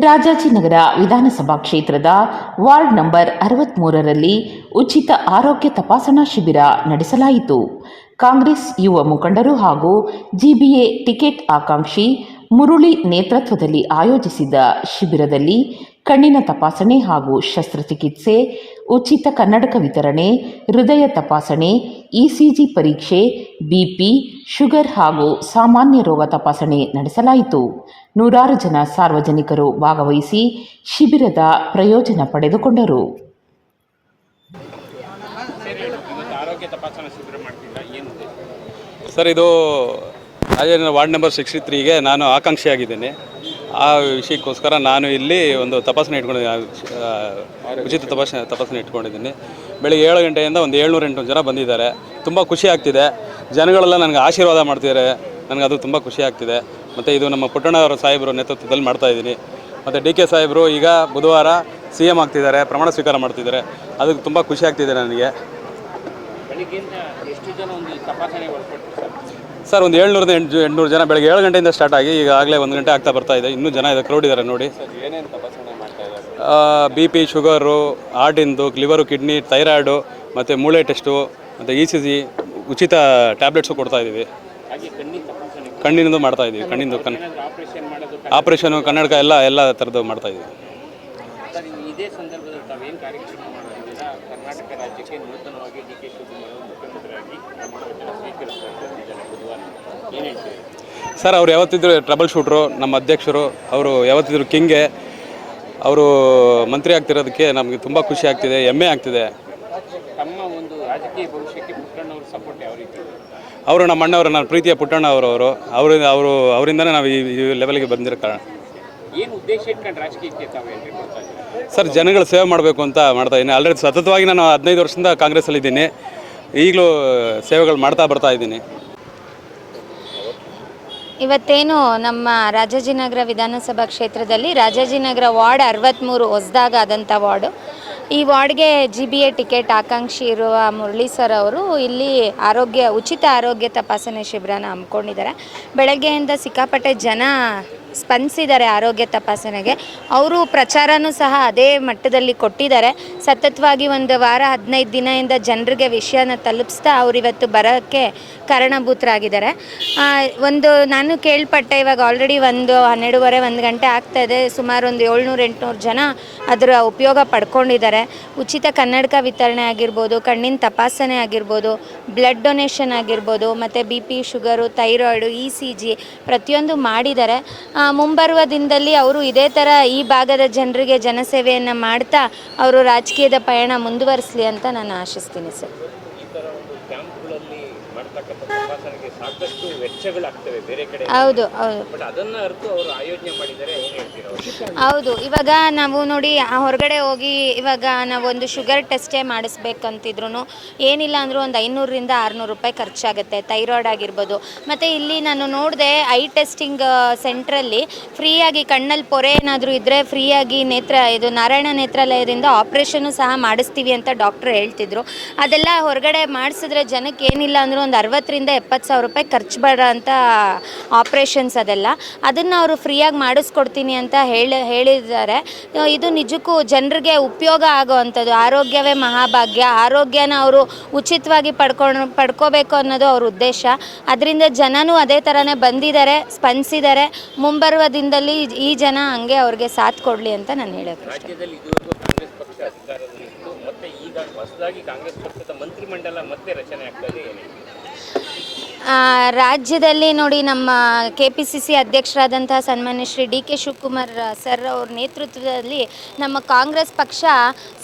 ರಾಜಾಜಿನಗರ ವಿಧಾನಸಭಾ ಕ್ಷೇತ್ರದ ward number 63ರಲ್ಲಿ ಉಚಿತ ಆರೋಗ್ಯ ತಪಾಸಣಾ ಶಿಬಿರ ನಡೆಸಲಾಯಿತು. ಕಾಂಗ್ರೆಸ್ ಯುವ ಮುಖಂಡರು ಹಾಗೂ ಜಿಬಿಎ ಟಿಕೆಟ್ ಆಕಾಂಕ್ಷಿ ಮುರುಳಿ ನೇತೃತ್ವದಲ್ಲಿ ಆಯೋಜಿಸಿದ್ದ ಶಿಬಿರದಲ್ಲಿ ಕಣ್ಣಿನ ತಪಾಸಣೆ ಹಾಗೂ ಶಸ್ತ್ರಚಿಕಿತ್ಸೆ, ಉಚಿತ ಕನ್ನಡಕ ವಿತರಣೆ, ಹೃದಯ ತಪಾಸಣೆ, ಇಸಿಜಿ ಪರೀಕ್ಷೆ, ಬಿಪಿ, ಶುಗರ್ ಹಾಗೂ ಸಾಮಾನ್ಯ ರೋಗ ತಪಾಸಣೆ ನಡೆಸಲಾಯಿತು. ನೂರಾರು ಜನ ಸಾರ್ವಜನಿಕರು ಭಾಗವಹಿಸಿ ಶಿಬಿರದ ಪ್ರಯೋಜನ ಪಡೆದುಕೊಂಡರು. ಸರ್, ಇದು ವಾರ್ಡ್ ನಂಬರ್ 63ಗೆ ನಾನು ಆಕಾಂಕ್ಷಿಯಾಗಿದ್ದೇನೆ. ಆ ವಿಷಯಕ್ಕೋಸ್ಕರ ನಾನು ಇಲ್ಲಿ ಒಂದು ತಪಾಸಣೆ ಉಚಿತ ತಪಾಸಣೆ ಇಟ್ಕೊಂಡಿದ್ದೀನಿ. ಬೆಳಿಗ್ಗೆ 7 ಗಂಟೆಯಿಂದ ಒಂದು 700-800 ಜನ ಬಂದಿದ್ದಾರೆ. ತುಂಬ ಖುಷಿ ಆಗ್ತಿದೆ. ಜನಗಳೆಲ್ಲ ನನಗೆ ಆಶೀರ್ವಾದ ಮಾಡ್ತಿದ್ದಾರೆ. ನನಗೆ ಅದು ತುಂಬ ಖುಷಿ ಆಗ್ತಿದೆ. ಮತ್ತು ಇದು ನಮ್ಮ ಪುಟ್ಟಣ್ಣವರ ಸಾಹೇಬರು ನೇತೃತ್ವದಲ್ಲಿ ಮಾಡ್ತಾಯಿದ್ದೀನಿ. ಮತ್ತು ಡಿ ಕೆ ಸಾಹೇಬರು ಈಗ ಬುಧವಾರ CM ಆಗ್ತಿದ್ದಾರೆ, ಪ್ರಮಾಣ ಸ್ವೀಕಾರ ಮಾಡ್ತಿದ್ದಾರೆ. ಅದಕ್ಕೆ ತುಂಬ ಖುಷಿ ಆಗ್ತಿದೆ ನನಗೆ. ಸರ್, ಒಂದು 700-800 ಜನ ಬೆಳಗ್ಗೆ 7 ಗಂಟೆಯಿಂದ ಸ್ಟಾರ್ಟ್ ಆಗಿ ಈಗಾಗಲೇ 1 ಗಂಟೆ ಆಗ್ತಾ ಬರ್ತಾ ಇದೆ. ಇನ್ನೂ ಜನ ಇದೆ, ಕ್ರೌಡ್ ಇದ್ದಾರೆ ನೋಡಿ. BP, ಶುಗರು, ಹಾರ್ಟಿಂದು, ಲಿವರು, ಕಿಡ್ನಿ, ಥೈರಾಯ್ಡು, ಮತ್ತು ಮೂಳೆ ಟೆಸ್ಟು, ಮತ್ತು ECG, ಉಚಿತ ಟ್ಯಾಬ್ಲೆಟ್ಸು ಕೊಡ್ತಾಯಿದ್ದೀವಿ. ಕಣ್ಣಿನದು ಮಾಡ್ತಾಯಿದ್ದೀವಿ. ಕಣ್ಣಿಂದು ಆಪ್ರೇಷನು, ಕನ್ನಡಕ ಎಲ್ಲ ಥರದ್ದು ಮಾಡ್ತಾಯಿದ್ದೀವಿ. ಇದೇ ಸಂದರ್ಭದಲ್ಲಿ ತಾವೇನು ಕಾರ್ಯಕ್ರಮ ಮಾಡಿದ್ದೀರಾ? ಕರ್ನಾಟಕ ರಾಜ್ಯಕ್ಕೆ ನೂತನವಾಗಿ DK ಶಿವಕುಮಾರ್ ಮುಖ್ಯಮಂತ್ರಿಯಾಗಿ ಪ್ರಮಾಣ ವಚನ ಸ್ವೀಕರಿಸ್ತಾರೆ ಬುಧವಾರ. ಏನು ಹೇಳ್ತೀವಿ ಸರ್? ಅವ್ರು ಯಾವತ್ತಿದ್ರು ಟ್ರಬಲ್ ಶೂಟ್ರು, ನಮ್ಮ ಅಧ್ಯಕ್ಷರು. ಅವರು ಯಾವತ್ತಿದ್ರು ಕಿಂಗೆ. ಅವರು ಮಂತ್ರಿ ಆಗ್ತಿರೋದಕ್ಕೆ ನಮಗೆ ತುಂಬ ಖುಷಿ ಆಗ್ತಿದೆ, ಹೆಮ್ಮೆ ಆಗ್ತಿದೆ. ತಮ್ಮ ಒಂದು ರಾಜಕೀಯ ಭವಿಷ್ಯಕ್ಕೆ ಪುಟ್ಟಣ್ಣವ್ರ ಸಪೋರ್ಟ್ ಯಾವ ರೀತಿ? ಅವರು ನಮ್ಮ ಅಣ್ಣವರು, ನನ್ನ ಪ್ರೀತಿಯ ಪುಟ್ಟಣ್ಣ ಅವರಿಂದನೇ ನಾವು ಈ ಲೆವೆಲ್ಗೆ ಬಂದಿರೋ ಕಾರಣ. ಏನು ಉದ್ದೇಶ ಇಟ್ಕೊಂಡು ರಾಜಕೀಯಕ್ಕೆ ತಾವೇನು ಮಾಡ್ತಾ ಇದ್ದೀರಾ? ಸರ್, ಜನಗಳ ಸೇವೆ ಮಾಡಬೇಕು ಅಂತ ಮಾಡ್ತಾಯಿದ್ದೀನಿ. ಆಲ್ರೆಡಿ ಸತತವಾಗಿ ನಾನು 15 ವರ್ಷದಿಂದ ಕಾಂಗ್ರೆಸ್ಸಲ್ಲಿದ್ದೀನಿ. ಈಗಲೂ ಸೇವೆಗಳು ಮಾಡ್ತಾ ಬರ್ತಾ ಇದ್ದೀನಿ. ಇವತ್ತೇನು ನಮ್ಮ ರಾಜಾಜಿನಗರ ವಿಧಾನಸಭಾ ಕ್ಷೇತ್ರದಲ್ಲಿ ರಾಜಾಜಿನಗರ ವಾರ್ಡ್ 63 ಹೊಸದಾಗ ಆದಂಥ ವಾರ್ಡು. ಈ ವಾರ್ಡ್ಗೆ GBA ಟಿಕೆಟ್ ಆಕಾಂಕ್ಷಿ ಇರುವ ಮುರಳಿ ಸರ್ ಅವರು ಇಲ್ಲಿ ಉಚಿತ ಆರೋಗ್ಯ ತಪಾಸಣೆ ಶಿಬಿರನ ಹಮ್ಮಿಕೊಂಡಿದ್ದಾರೆ. ಬೆಳಗ್ಗೆಯಿಂದ ಸಿಕ್ಕಾಪಟ್ಟೆ ಜನ ಸ್ಪಂದಿಸಿದ್ದಾರೆ ಆರೋಗ್ಯ ತಪಾಸಣೆಗೆ. ಅವರು ಪ್ರಚಾರನೂ ಸಹ ಅದೇ ಮಟ್ಟದಲ್ಲಿ ಕೊಟ್ಟಿದ್ದಾರೆ. ಸತತವಾಗಿ ಒಂದು ವಾರ 15 ದಿನದಿಂದ ಜನರಿಗೆ ವಿಷಯನ ತಲುಪಿಸ್ತಾ ಇವತ್ತು ಬರೋಕ್ಕೆ ಕಾರಣಭೂತರಾಗಿದ್ದಾರೆ. ನಾನು ಕೇಳ್ಪಟ್ಟೆ, ಇವಾಗ ಆಲ್ರೆಡಿ 12:30 ಗಂಟೆ ಆಗ್ತಾಯಿದೆ. ಸುಮಾರು ಒಂದು 700-800 ಜನ ಅದರ ಉಪಯೋಗ ಪಡ್ಕೊಂಡಿದ್ದಾರೆ. ಉಚಿತ ಕನ್ನಡಕ ವಿತರಣೆ ಆಗಿರ್ಬೋದು, ಕಣ್ಣಿನ ತಪಾಸಣೆ ಆಗಿರ್ಬೋದು, ಬ್ಲಡ್ ಡೊನೇಷನ್ ಆಗಿರ್ಬೋದು, ಮತ್ತು BP, ಶುಗರು, ಥೈರಾಯ್ಡು, ECG ಪ್ರತಿಯೊಂದು ಮಾಡಿದ್ದಾರೆ. ಮುಂಬರುವ ದಿನದಲ್ಲಿ ಅವರು ಇದೇ ಥರ ಈ ಭಾಗದ ಜನರಿಗೆ ಜನಸೇವೆಯನ್ನು ಮಾಡ್ತಾ ಅವರು ರಾಜಕೀಯದ ಪಯಣ ಮುಂದುವರಿಸಲಿ ಅಂತ ನಾನು ಆಶಿಸ್ತೀನಿ ಸರ್. ಈ ಥರ ಒಂದು ಕ್ಯಾಂಪ್ಗಳಲ್ಲಿ ಮಾಡ್ತಕ್ಕಂಥ ತಪಾಸಣೆಗೆ ಸಾಕಷ್ಟು ವೆಚ್ಚಗಳಾಗ್ತವೆ ಬೇರೆ ಕಡೆ. ಹೌದು. ಬಟ್ ಅದನ್ನು ಅರ್ತು ಅವರು ಆಯೋಜನೆ ಮಾಡಿದ್ದಾರೆ. ಏನು ಹೇಳ್ತೀರಾ? ಹೌದು. ಇವಾಗ ನಾವು ನೋಡಿ ಹೊರಗಡೆ ಹೋಗಿ ಇವಾಗ ನಾವೊಂದು ಶುಗರ್ ಟೆಸ್ಟೇ ಮಾಡಿಸ್ಬೇಕಂತಿದ್ರು ಏನಿಲ್ಲ ಅಂದರೂ ಒಂದು 500-600 ರೂಪಾಯಿ ಖರ್ಚಾಗುತ್ತೆ. ಥೈರಾಯ್ಡ್ ಆಗಿರ್ಬೋದು. ಮತ್ತು ಇಲ್ಲಿ ನಾನು ನೋಡಿದೆ, ಐ ಟೆಸ್ಟಿಂಗ್ ಸೆಂಟ್ರಲ್ಲಿ ಫ್ರೀಯಾಗಿ ಕಣ್ಣಲ್ಲಿ ಪೊರೆ ಏನಾದರೂ ಇದ್ದರೆ ಫ್ರೀಯಾಗಿ ಇದು ನಾರಾಯಣ ನೇತ್ರಾಲಯದಿಂದ ಆಪ್ರೇಷನ್ನು ಸಹ ಮಾಡಿಸ್ತೀವಿ ಅಂತ ಡಾಕ್ಟ್ರು ಹೇಳ್ತಿದ್ರು. ಅದೆಲ್ಲ ಹೊರಗಡೆ ಮಾಡಿಸಿದ್ರೆ ಜನಕ್ಕೆ ಏನಿಲ್ಲ ಅಂದರೂ ಒಂದು 60,000-70,000 ರೂಪಾಯಿ ಖರ್ಚು ಬರೋ ಅಂಥ ಆಪ್ರೇಷನ್ಸ್ ಅದನ್ನು ಅವರು ಫ್ರೀಯಾಗಿ ಮಾಡಿಸ್ಕೊಡ್ತೀನಿ ಅಂತ ಹೇಳಿದ್ದಾರೆ. ಇದು ನಿಜಕ್ಕೂ ಜನರಿಗೆ ಉಪಯೋಗ ಆಗೋವಂಥದ್ದು. ಆರೋಗ್ಯವೇ ಮಹಾಭಾಗ್ಯ. ಆರೋಗ್ಯನ ಅವರು ಉಚಿತವಾಗಿ ಪಡ್ಕೋಬೇಕು ಅನ್ನೋದು ಅವ್ರ ಉದ್ದೇಶ. ಅದರಿಂದ ಜನನೂ ಅದೇ ಥರನೇ ಬಂದಿದ್ದಾರೆ, ಸ್ಪಂದಿಸಿದ್ದಾರೆ. ಮುಂಬರುವ ದಿನದಲ್ಲಿ ಈ ಜನ ಹಂಗೆ ಅವ್ರಿಗೆ ಸಾಥ್ ಕೊಡಲಿ ಅಂತ ನಾನು ಹೇಳೋಕ್ಕೆ ರಾಜ್ಯದಲ್ಲಿ ಇದುವರೆಗೂ ಕಾಂಗ್ರೆಸ್ ಪಕ್ಷ ಅಧಿಕಾರದಲ್ಲಿತ್ತು. ಮತ್ತು ಈಗ ಹೊಸದಾಗಿ ಕಾಂಗ್ರೆಸ್ ಪಕ್ಷದ ಮಂತ್ರಿಮಂಡಲ ಮತ್ತೆ ರಚನೆ ಆಗ್ತಾ ಇದೆ. ರಾಜ್ಯದಲ್ಲಿ ನೋಡಿ, ನಮ್ಮ KPCC ಅಧ್ಯಕ್ಷರಾದಂತಹ ಸನ್ಮಾನ್ಯ ಶ್ರೀ DK ಶಿವಕುಮಾರ್ ಸರ್ ಅವ್ರ ನೇತೃತ್ವದಲ್ಲಿ ನಮ್ಮ ಕಾಂಗ್ರೆಸ್ ಪಕ್ಷ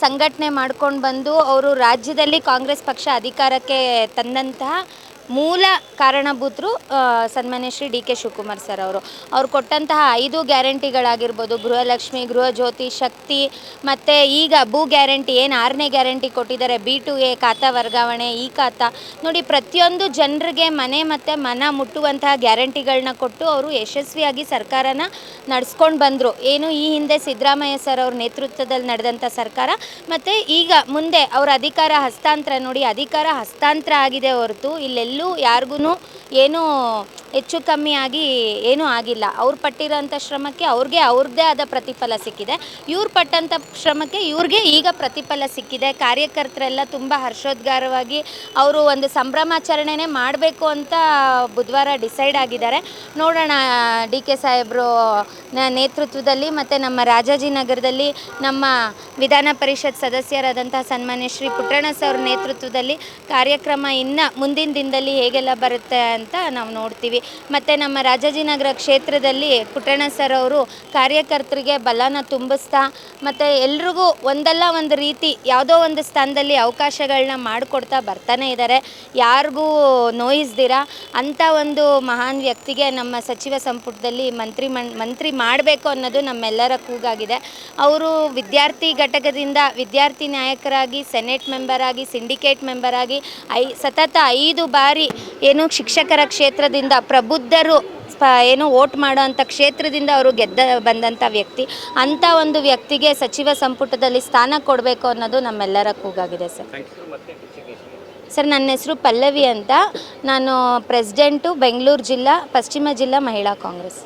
ಸಂಘಟನೆ ಮಾಡ್ಕೊಂಡು ಬಂದು ಅವರು ರಾಜ್ಯದಲ್ಲಿ ಕಾಂಗ್ರೆಸ್ ಪಕ್ಷ ಅಧಿಕಾರಕ್ಕೆ ತಂದಂತಹ ಮೂಲ ಕಾರಣಭೂತರು ಸನ್ಮಾನ್ಯ ಶ್ರೀ DK ಶಿವಕುಮಾರ್ ಸರ್ ಅವ್ರು ಕೊಟ್ಟಂತಹ 5 ಗ್ಯಾರಂಟಿಗಳಾಗಿರ್ಬೋದು, ಗೃಹಲಕ್ಷ್ಮಿ, ಗೃಹಜ್ಯೋತಿ, ಶಕ್ತಿ, ಮತ್ತು ಈಗ ಭೂ ಗ್ಯಾರಂಟಿ ಏನು 6ನೇ ಗ್ಯಾರಂಟಿ ಕೊಟ್ಟಿದ್ದಾರೆ, B2A ಖಾತಾ ವರ್ಗಾವಣೆ, ಈ ಖಾತಾ ನೋಡಿ, ಪ್ರತಿಯೊಂದು ಜನರಿಗೆ ಮನೆ ಮತ್ತು ಮನ ಮುಟ್ಟುವಂತಹ ಗ್ಯಾರಂಟಿಗಳನ್ನ ಕೊಟ್ಟು ಅವರು ಯಶಸ್ವಿಯಾಗಿ ಸರ್ಕಾರನ ನಡೆಸ್ಕೊಂಡು ಬಂದರು. ಏನು ಈ ಹಿಂದೆ ಸಿದ್ದರಾಮಯ್ಯ ಸರ್ ಅವ್ರ ನೇತೃತ್ವದಲ್ಲಿ ನಡೆದಂಥ ಸರ್ಕಾರ, ಮತ್ತು ಈಗ ಮುಂದೆ ಅವರ ಅಧಿಕಾರ ಹಸ್ತಾಂತರ ನೋಡಿ, ಅಧಿಕಾರ ಹಸ್ತಾಂತರ ಆಗಿದೆ ಹೊರತು ಇಲ್ಲೆಲ್ಲ ಎಲ್ಲೂ ಯಾರಿಗೂ ಏನೂ ಹೆಚ್ಚು ಕಮ್ಮಿ ಆಗಿ ಏನೂ ಆಗಿಲ್ಲ. ಅವ್ರು ಪಟ್ಟಿರೋಂಥ ಶ್ರಮಕ್ಕೆ ಅವ್ರದ್ದೇ ಆದ ಪ್ರತಿಫಲ ಸಿಕ್ಕಿದೆ. ಇವ್ರು ಪಟ್ಟಂಥ ಶ್ರಮಕ್ಕೆ ಇವ್ರಿಗೆ ಈಗ ಪ್ರತಿಫಲ ಸಿಕ್ಕಿದೆ. ಕಾರ್ಯಕರ್ತರೆಲ್ಲ ತುಂಬ ಹರ್ಷೋದ್ಗಾರವಾಗಿ ಅವರು ಒಂದು ಸಂಭ್ರಮಾಚರಣೆನೇ ಮಾಡಬೇಕು ಅಂತ ಬುಧವಾರ ಡಿಸೈಡ್ ಆಗಿದ್ದಾರೆ. ನೋಡೋಣ, ಡಿ ಕೆ ಸಾಹೇಬರು ನೇತೃತ್ವದಲ್ಲಿ ಮತ್ತು ನಮ್ಮ ರಾಜಾಜಿನಗರದಲ್ಲಿ ನಮ್ಮ ವಿಧಾನ ಪರಿಷತ್ ಸದಸ್ಯರಾದಂಥ ಸನ್ಮಾನ್ಯ ಶ್ರೀ ಪುಟ್ಟಣ್ಣ ಸರ್ ನೇತೃತ್ವದಲ್ಲಿ ಕಾರ್ಯಕ್ರಮ ಇನ್ನು ಮುಂದಿನ ದಿನದಲ್ಲಿ ಹೇಗೆಲ್ಲ ಬರುತ್ತೆ ಅಂತ ನಾವು ನೋಡ್ತೀವಿ. ಮತ್ತು ನಮ್ಮ ರಾಜಾಜಿನಗರ ಕ್ಷೇತ್ರದಲ್ಲಿ ಪುಟ್ಟಣ್ಣ ಸರ್ ಅವರು ಕಾರ್ಯಕರ್ತರಿಗೆ ಬಲನ ತುಂಬಿಸ್ತಾ ಮತ್ತು ಎಲ್ರಿಗೂ ಒಂದಲ್ಲ ಒಂದು ರೀತಿ ಯಾವುದೋ ಒಂದು ಸ್ಥಾನದಲ್ಲಿ ಅವಕಾಶಗಳನ್ನ ಮಾಡಿಕೊಡ್ತಾ ಬರ್ತಾನೆ ಇದ್ದಾರೆ. ಯಾರಿಗೂ ನೋಯಿಸ್ದಿರ ಅಂಥ ಒಂದು ಮಹಾನ್ ವ್ಯಕ್ತಿಗೆ ನಮ್ಮ ಸಚಿವ ಸಂಪುಟದಲ್ಲಿ ಮಂತ್ರಿ ಮಾಡಬೇಕು ಅನ್ನೋದು ನಮ್ಮೆಲ್ಲರ ಕೂಗಾಗಿದೆ. ಅವರು ವಿದ್ಯಾರ್ಥಿ ಘಟಕದಿಂದ ವಿದ್ಯಾರ್ಥಿ ನಾಯಕರಾಗಿ, ಸೆನೆಟ್ ಮೆಂಬರ್ ಆಗಿ, ಸಿಂಡಿಕೇಟ್ ಮೆಂಬರ್ ಆಗಿ ಸತತ 5 ಬಾರಿ ಏನು ಶಿಕ್ಷಕರ ಕ್ಷೇತ್ರದಿಂದ ಪ್ರಬುದ್ಧರು ಏನು ವೋಟ್ ಮಾಡೋ ಅಂಥ ಕ್ಷೇತ್ರದಿಂದ ಅವರು ಬಂದಂಥ ವ್ಯಕ್ತಿ. ಅಂಥ ಒಂದು ವ್ಯಕ್ತಿಗೆ ಸಚಿವ ಸಂಪುಟದಲ್ಲಿ ಸ್ಥಾನ ಕೊಡಬೇಕು ಅನ್ನೋದು ನಮ್ಮೆಲ್ಲರ ಕೂಗಾಗಿದೆ ಸರ್. ಸರ್, ನನ್ನ ಹೆಸರು ಪಲ್ಲವಿ ಅಂತ. ನಾನು ಪ್ರೆಸಿಡೆಂಟು ಬೆಂಗಳೂರು ಜಿಲ್ಲಾ ಪಶ್ಚಿಮ ಜಿಲ್ಲಾ ಮಹಿಳಾ ಕಾಂಗ್ರೆಸ್.